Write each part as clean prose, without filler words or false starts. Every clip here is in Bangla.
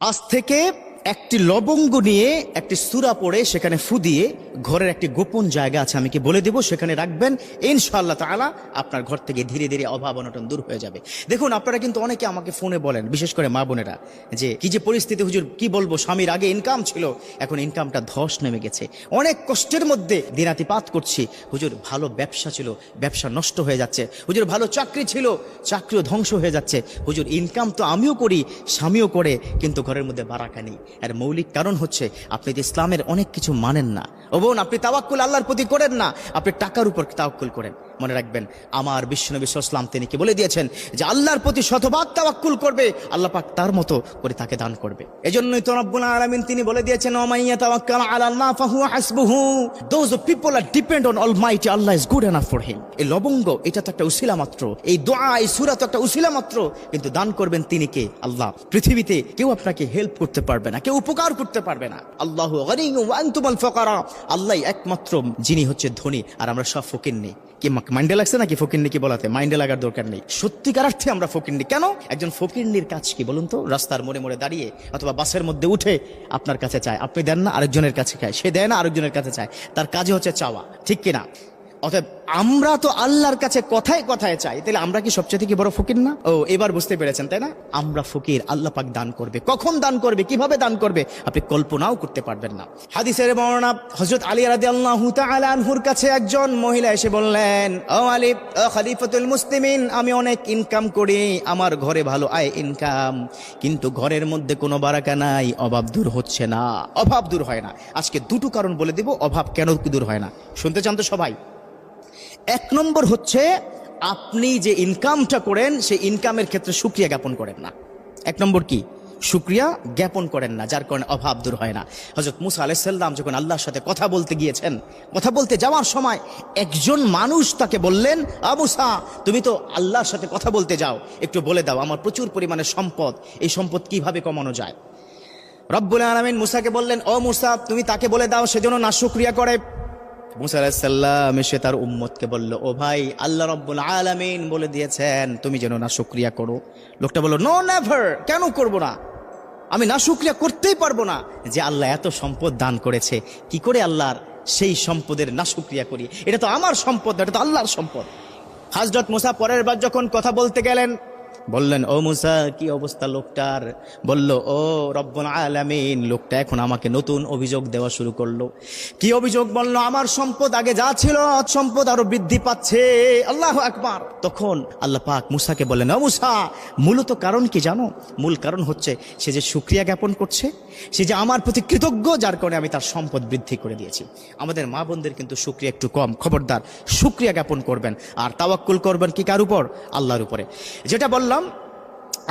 আজ থেকে একটি লবঙ্গ নিয়ে একটি সূরা পড়ে সেখানে ফু দিয়ে ঘরের একটি গোপন জায়গা আছে, আমি কি বলে দেব, সেখানে রাখবেন, ইনশাআল্লাহ তাআলা আপনার ঘর থেকে ধীরে ধীরে অভাব অনটন দূর হয়ে যাবে। দেখুন, আপনারা কিন্তু অনেকে আমাকে ফোনে বলেন, বিশেষ করে মা বোনেরা, যে কি যে পরিস্থিতি হুজুর, কি বলবো, স্বামীর আগে ইনকাম ছিল, এখন ইনকামটা ধস নেমে গেছে, অনেক কষ্টের মধ্যে দিনাতিপাত করছি, হুজুর ভালো ব্যবসা ছিল, ব্যবসা নষ্ট হয়ে যাচ্ছে, হুজুর ভালো চাকরি ছিল, চাকরিও ধ্বংস হয়ে যাচ্ছে, হুজুর ইনকাম তো আমিও করি, স্বামীও করে, কিন্তু ঘরের মধ্যে বারাকা নেই। এর মৌলিক কারণ হচ্ছে আপনি তো ইসলামের অনেক কিছু মানেন না। ও বোন, আপনি তাওয়াক্কুল আল্লাহর প্রতি করেন না, আপনি টাকার উপর তাওয়াক্কুল করেন। মনে রাখবেন, আমার বিশ্বনবী সাল্লাল্লাহু আলাইহি ওয়াসাল্লাম তিনি কি বলে দিয়েছেন যে আল্লাহর প্রতি শতভাগ তাওয়াক্কুল করবে, আল্লাহ পাক তার মতো করে তাকে দান করবে। এজন্যই তো রব্বুল আলামিন তিনি বলে দিয়েছেন, ওয়া মান ইয়াতাওয়াক্কাল আলাল্লাহ ফাহুয়া হাসবুহু, those people are depend on almighty Allah is good enough for him. এই লবঙ্গ, এটা তো একটা উসিলা মাত্র, এই দোয়া, এই সূরা তো একটা উসিলা মাত্র, কিন্তু দান করবেন তিনি কে? আল্লাহ। পৃথিবীতে কেউ আপনাকে হেল্প করতে পারবে না, কেউ উপকার করতে পারবে না। আল্লাহু গনিয়্যুম ওয়া আনতুমুল ফুকারা, আল্লাহই একমাত্র যিনি হচ্ছে ধনী, আর আমরা সব ফকিন্নি। কি মাইন্ডে লাগছে নাকি ফকিন্নি কি বলাতে? মাইন্ডে লাগার দরকার নেই, সত্যিকার অর্থে আমরা ফকিন্নি। কেন? একজন ফকিন্নির কাজ কি বলুন তো? রাস্তার মোড়ে মোড়ে দাঁড়িয়ে অথবা বাসের মধ্যে উঠে আপনার কাছে চায়, আপনি দেন না, আরেকজনের কাছে চায়, সে দেয় না, আরেকজনের কাছে চায়, তার কাজে হচ্ছে চাওয়া, ঠিক কিনা? অতএব আমরা তো আল্লাহর কাছে কথায় কথায় চাই, তাহলে আমরা কি সবচেয়ে কি বড় ফকির না? ও, এবার বুঝতে পেরেছেন তাই না? আমরা ফকির, আল্লাহ পাক দান করবে, কখন দান করবে, কিভাবে দান করবে, আপনি কল্পনাও করতে পারবেন না। হাদিসের বর্ণনা, হযরত আলী রাদিয়াল্লাহু তাআলা আনহুর কাছে একজন মহিলা এসে বললেন, ও আলী, ও খলিফাতুল মুসলিমিন, আমি অনেক ইনকাম করি, আমার ঘরে ভালো আয় ইনকাম, কিন্তু ঘরের মধ্যে কোনো বারাকা নাই, অভাব দূর হচ্ছে না। অভাব দূর হয় না। আজকে দুটো কারণ বলে দিব অভাব কেন দূর হয় না, শুনতে চান তো সবাই? এক নম্বর হচ্ছে, আপনি যে ইনকামটা করেন সেই ইনকামের ক্ষেত্রে শুকরিয়া জ্ঞাপন করেন না। এক নম্বর কি? শুকরিয়া জ্ঞাপন করেন না, যার কারণে অভাব দূর হয় না। হযরত মুসা আলাইহিস সালাম যখন আল্লাহর সাথে কথা বলতে গিয়েছেন, কথা বলতে যাওয়ার সময় একজন মানুষ তাকে বললেন, আ মুসা, তুমি তো আল্লাহর সাথে কথা বলতে যাও, একটু বলে দাও আমার প্রচুর পরিমাণে সম্পদ, এই সম্পদ কিভাবে কমানো যায়। রব্বুল আলামিন মুসাকে বললেন, ও মুসা, তুমি তাকে বলে দাও সেজন্য নাশুকরিয়া করে। মুসা আলাইহিস সালাম এসে তার উম্মতকে বলল, ও ভাই, আল্লাহ রাব্বুল আলামিন বলে দিয়েছেন তুমি যেন নাশুকরিয়া করো। লোকটা বলল, নো নেভার, কেন করব না? আমি নাশুকরিয়া করতেই পারবো না, যে আল্লাহ এত সম্পদ দান করেছে, কি করে আল্লাহর সেই সম্পদের নাশুকরিয়া করি? এটা তো আমার সম্পদ না, এটা তো আল্লাহর সম্পদ। হযরত মুসা পরের বার যখন কথা বলতে গেলেন, বললেন, ও মুসা, কি অবস্থা লোকটার? বলল, ও রব্বুল আলামিন, লোকটা এখন আমাকে নতুন অভিযোগ দেওয়া শুরু করলো। কি অভিযোগ? বলল, আমার সম্পদ আগে যা ছিল সম্পদ আরো বৃদ্ধি পাচ্ছে। আল্লাহু আকবার। তখন আল্লাহ পাক মুসাকে বললেন, ও মুসা, মূলত কারণ কি জানো? মূল কারণ হচ্ছে সে যে শুকরিয়া জ্ঞাপন করছে, সে যে আমার প্রতি কৃতজ্ঞ, যার কারণে আমি তার সম্পদ বৃদ্ধি করে দিয়েছি। আমাদের মা বোনদের কিন্তু শুকরিয়া একটু কম, খবরদার, শুকরিয়া জ্ঞাপন করবেন, আর তাওয়াক্কুল করবেন কি কার উপর? আল্লাহর উপরে। যেটা বললাম,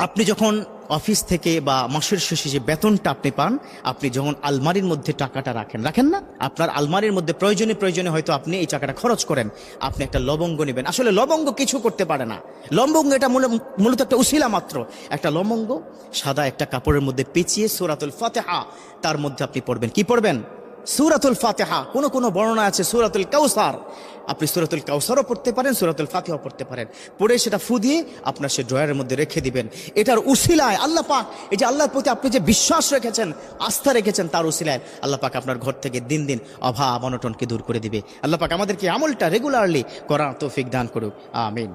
আপনি যখন অফিস থেকে বা মাসের শেষে যে বেতনটা আপনি পান, আপনি যখন আলমারির মধ্যে টাকাটা রাখেন না, আপনার আলমারির মধ্যে প্রয়োজনে হয়তো আপনি এই টাকাটা খরচ করেন, আপনি একটা লবঙ্গ নেবেন। আসলে লবঙ্গ কিছু করতে পারে না, লবঙ্গ এটা মূলত একটা উসিলা মাত্র। একটা লবঙ্গ সাদা একটা কাপড়ের মধ্যে পেঁচিয়ে সূরাতুল ফাতিহা তার মধ্যে আপনি পড়বেন। কি পড়বেন? সূরাতুল ফাতিহা। কোন বর্ণনা আছে সূরাতুল কাউসার, আপনি সূরাতুল কাউসারও পড়তে পারেন, সূরাতুল ফাতিহাও পড়তে পারেন। পড়ে সেটা ফু দিয়ে আপনার সে ড্রয়ারের মধ্যে রেখে দিবেন। এটার উসিলায় আল্লাহ পাক, এই যে আল্লাহর প্রতি আপনি যে বিশ্বাস রেখেছেন, আস্থা রেখেছেন, তার উসিলায় আল্লাহ পাক আপনার ঘর থেকে দিন দিন অভাব অনটনকে দূর করে দিবে। আল্লাহ পাক আমাদেরকে আমলটা রেগুলারলি করার তৌফিক দান করুক, আমিন।